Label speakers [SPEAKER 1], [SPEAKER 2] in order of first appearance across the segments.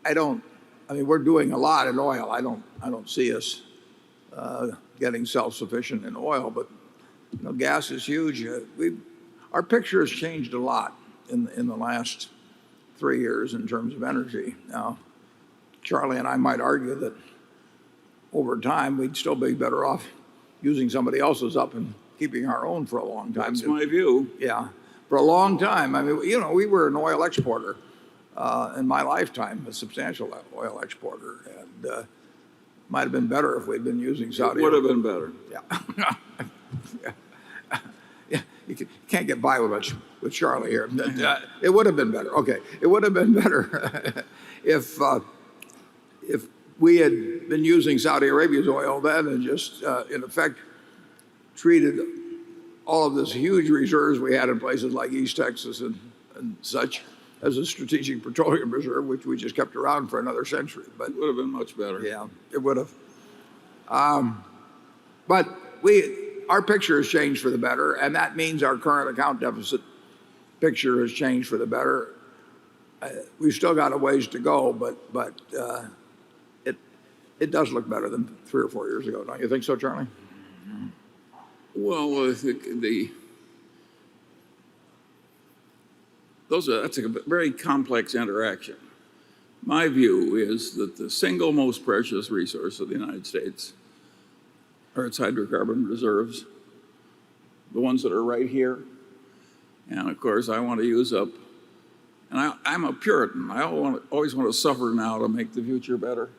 [SPEAKER 1] I mean, we're doing a lot in oil. I don't see us getting self-sufficient in oil, but gas is huge. Our picture has changed a lot in the last 3 years in terms of energy. Now, Charlie and I might argue that over time we'd still be better off using somebody else's up and keeping our own for a long time.
[SPEAKER 2] That's my view.
[SPEAKER 1] Yeah, for a long time. I mean, we were an oil exporter in my lifetime, a substantial oil exporter, and might have been better if we'd been using Saudi.
[SPEAKER 2] It would have been better.
[SPEAKER 1] Yeah. Yeah. You can't get by with Charlie here. It would have been better. Okay, it would have been better if we had been using Saudi Arabia's oil then and just in effect treated all of this huge reserves we had in places like East Texas and such as a strategic petroleum reserve, which we just kept around for another century. But
[SPEAKER 2] it would have been much better.
[SPEAKER 1] Yeah, it would have. But our picture has changed for the better, and that means our current account deficit picture has changed for the better. We've still got a ways to go, but it does look better than 3 or 4 years ago. Don't you think so, Charlie?
[SPEAKER 2] Well, I think that's a very complex interaction. My view is that the single most precious resource of the United States are its hydrocarbon reserves, the ones that are right here. And of course, I want to use up, and I'm a Puritan. I always want to suffer now to make the future better,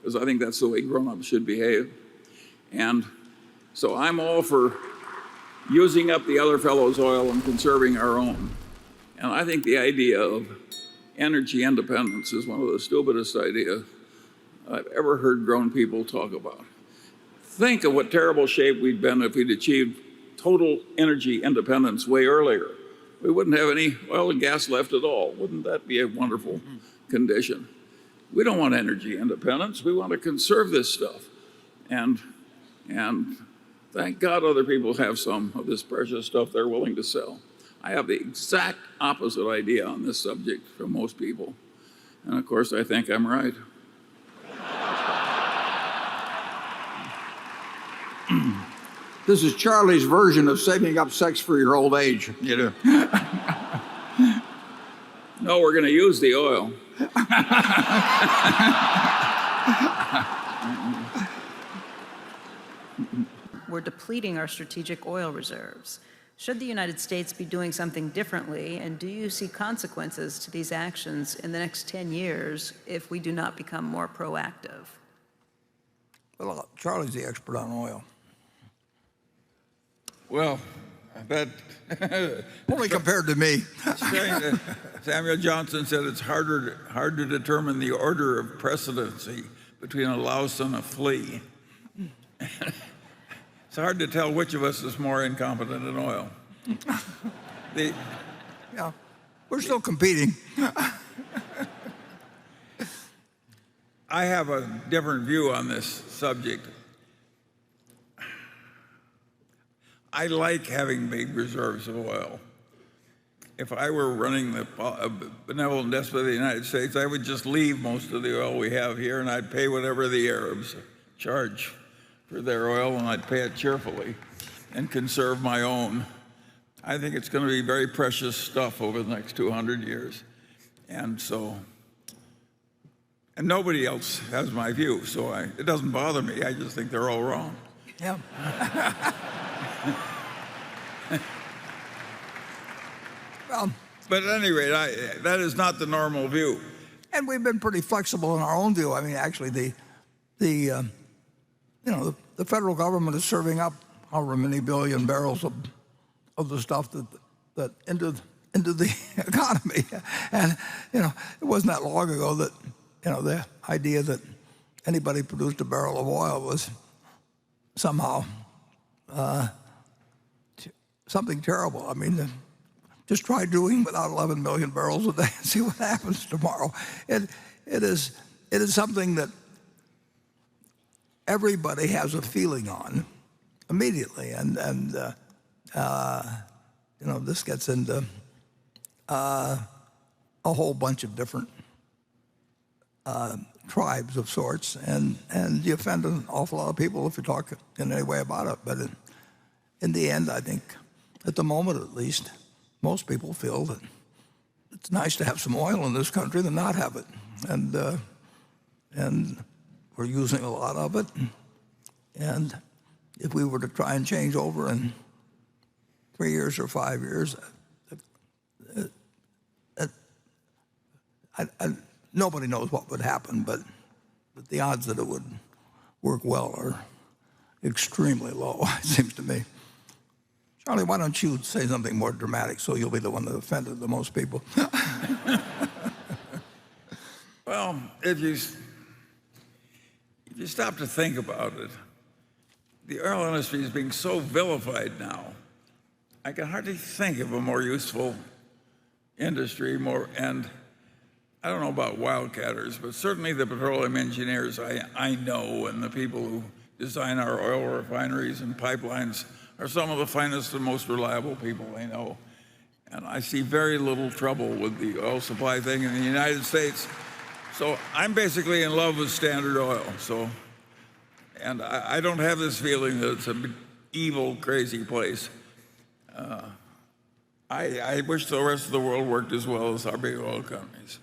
[SPEAKER 2] because I think that's the way grown-ups should behave. And so I'm all for using up the other fellow's oil and conserving our own. And I think the idea of energy independence is one of the stupidest ideas I've ever heard grown people talk about. Think of what terrible shape we'd been if we'd achieved total energy independence way earlier. We wouldn't have any oil and gas left at all. Wouldn't that be a wonderful condition? We don't want energy independence. We want to conserve this stuff. And thank God other people have some of this precious stuff they're willing to sell. I have the exact opposite idea on this subject from most people. And of course, I think I'm right.
[SPEAKER 1] This is Charlie's version of saving up sex for your old age.
[SPEAKER 2] No, we're going to use the oil.
[SPEAKER 3] We're depleting our strategic oil reserves. Should the United States be doing something differently, and do you see consequences to these actions in the next 10 years if we do not become more proactive?
[SPEAKER 1] Well, Charlie's the expert on oil.
[SPEAKER 4] Well, that
[SPEAKER 1] only compared to me.
[SPEAKER 4] Samuel Johnson said it's hard to determine the order of precedency between a louse and a flea. It's hard to tell which of us is more incompetent in oil.
[SPEAKER 1] Yeah, we're still competing.
[SPEAKER 4] I have a different view on this subject. I like having big reserves of oil. If I were running the benevolent despot of the United States, I would just leave most of the oil we have here, and I'd pay whatever the Arabs charge for their oil, and I'd pay it cheerfully and conserve my own. I think it's going to be very precious stuff over the next 200 years. And nobody else has my view, so it doesn't bother me. I just think they're all wrong.
[SPEAKER 1] Yeah. Well,
[SPEAKER 4] but at any rate, that is not the normal view.
[SPEAKER 1] And we've been pretty flexible in our own view. I mean, actually, the federal government is serving up however many billion barrels of the stuff that into the economy. And it wasn't that long ago that the idea that anybody produced a barrel of oil was somehow something terrible. I mean, just try doing without 11 million barrels a day and see what happens tomorrow. It is something that everybody has a feeling on immediately, and this gets into a whole bunch of different tribes of sorts, and you offend an awful lot of people if you talk in any way about it. But in the end, I think, at the moment at least, most people feel that it's nice to have some oil in this country than not have it, and we're using a lot of it. And if we were to try and change over in 3 years or 5 years, nobody knows what would happen, but the odds that it would work well are extremely low, it seems to me. Charlie, why don't you say something more dramatic so you'll be the one that offended the most people?
[SPEAKER 4] Well, if you stop to think about it, the oil industry is being so vilified now. I can hardly think of a more useful industry, and I don't know about wildcatters, but certainly the petroleum engineers I know, and the people who design our oil refineries and pipelines are some of the finest and most reliable people I know. And I see very little trouble with the oil supply thing in the United States. So I'm basically in love with Standard Oil. And I don't have this feeling that it's an evil, crazy place. I wish the rest of the world worked as well as our big oil companies.